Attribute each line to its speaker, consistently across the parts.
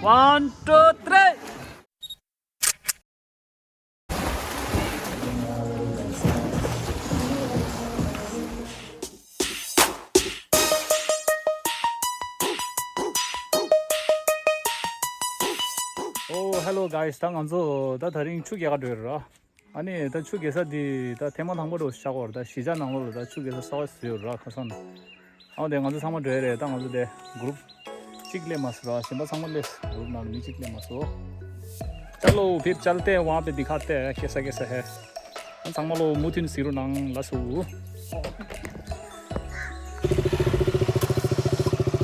Speaker 1: One, two, three. Oh, hello guys. Tang anzo da dharing chuge ga dera. Ani da chuge sa di da tema nangbo 시작을 다 시자 nangbo da chuge sa 싸웠어요. 라 가선. 아, 내가 안zo 상모 되래. 당 안zo 돼. 그룹 चिकले मसरा सिंबा संगले ग्रुप नाम में चिकले मसो चलो फिर चलते हैं वहाँ पे दिखाते हैं कैसा कैसा है संगलो मुथिन सिरु नंग लसु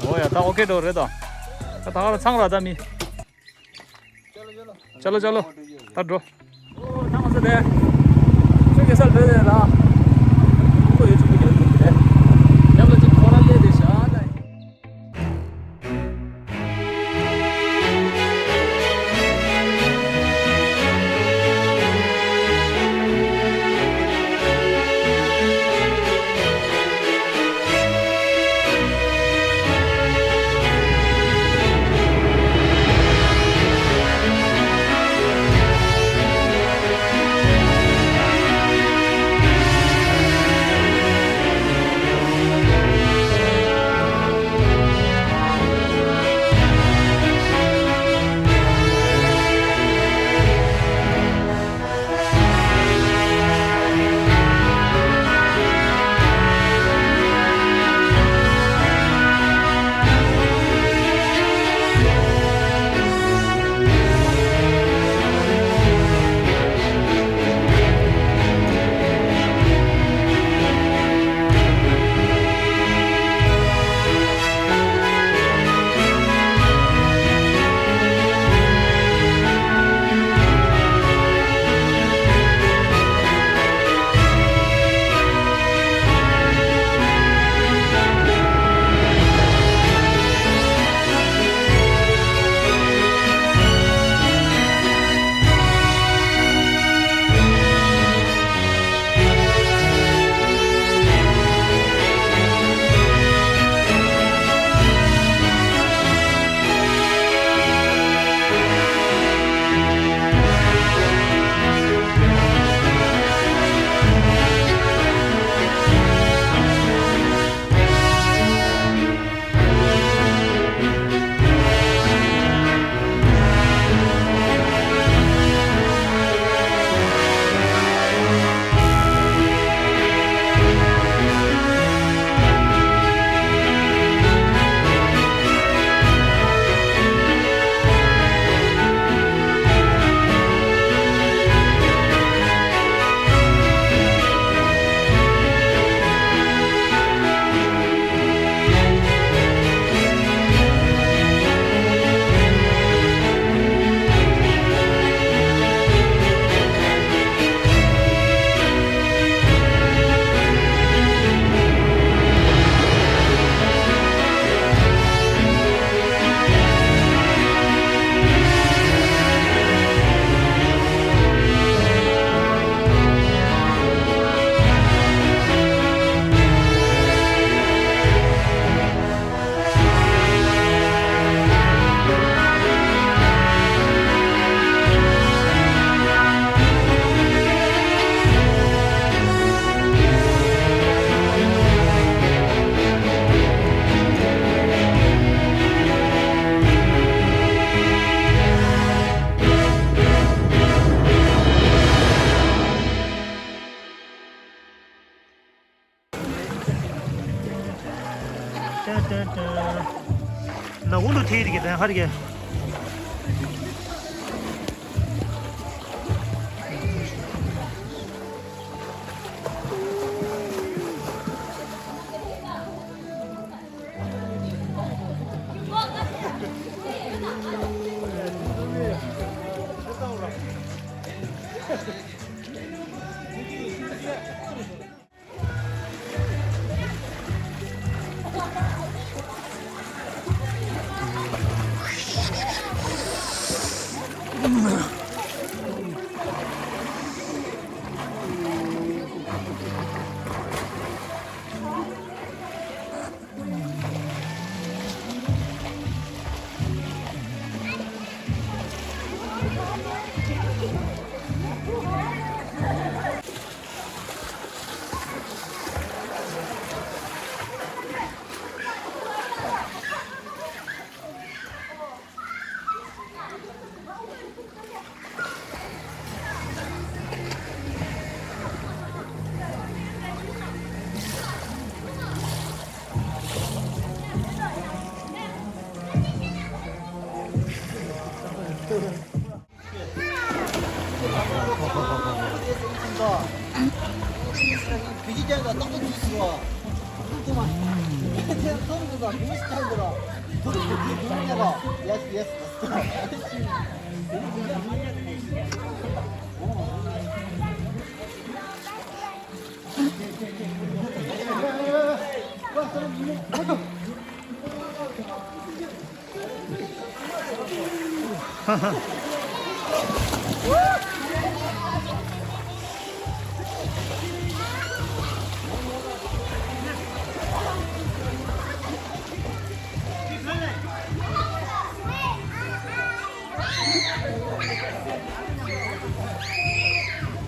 Speaker 1: ओ या ता ओके डोर रेदा ता ता सांगरा दामी चलो चलो ताड्रो ओ थांगसे दे सुके सल दे ला को ये चुकी दे जब लज कोरा ले दे शा
Speaker 2: 나 오늘 테이르게 하리게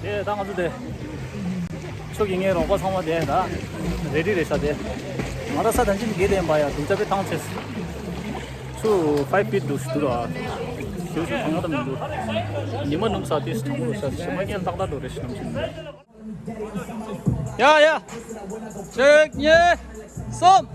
Speaker 1: 예, 당아도 돼. 초기에 로고 상마 돼. 나 레디 레사 돼. 알아서 던진 게 돼. 봐야 동작에 당쳤어. 수 5feet 두 스트라. 교수 당하다 민도. 니만 넘사 디스 통으로 사. 심하게 당다 도레시 넘친. 야, 야. 책 예. 썸.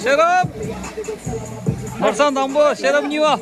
Speaker 1: Serap, Marsan Dambo, Serap Niwa.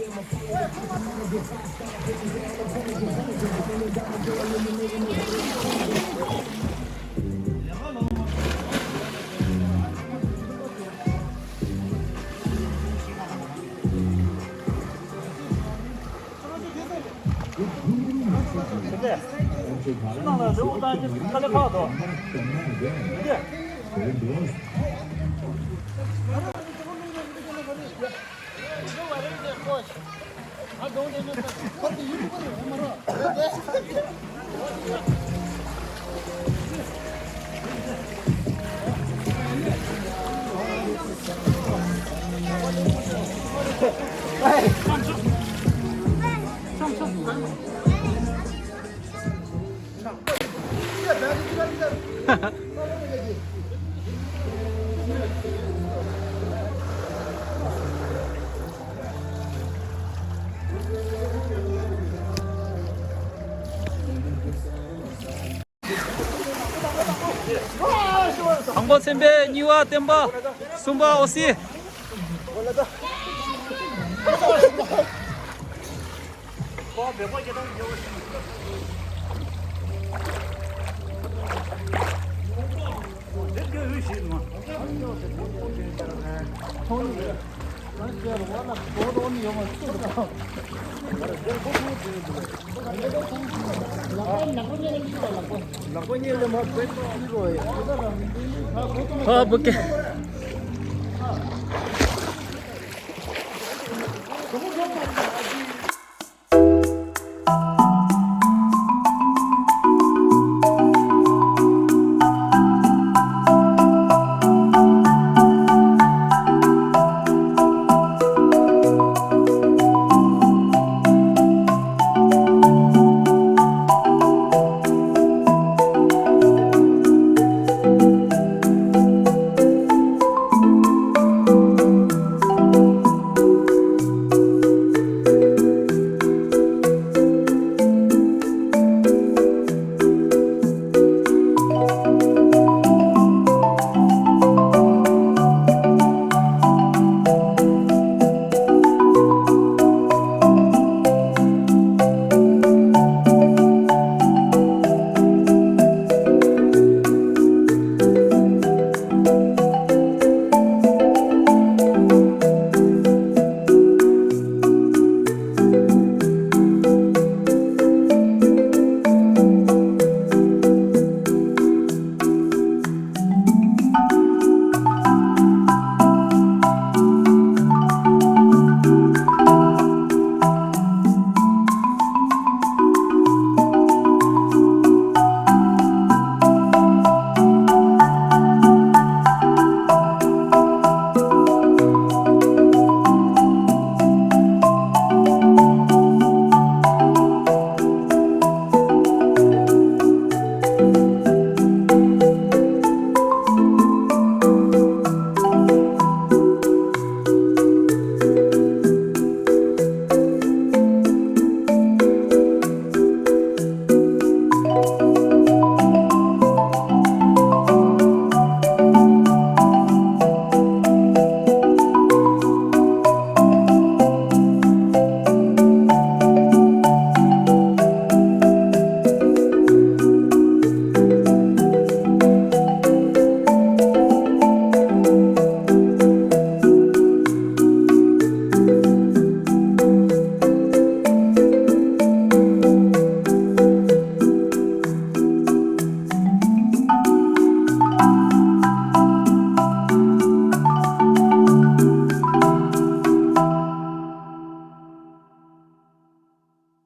Speaker 1: Hangbot sembe niwa temba sumba osi. 아, 볼게.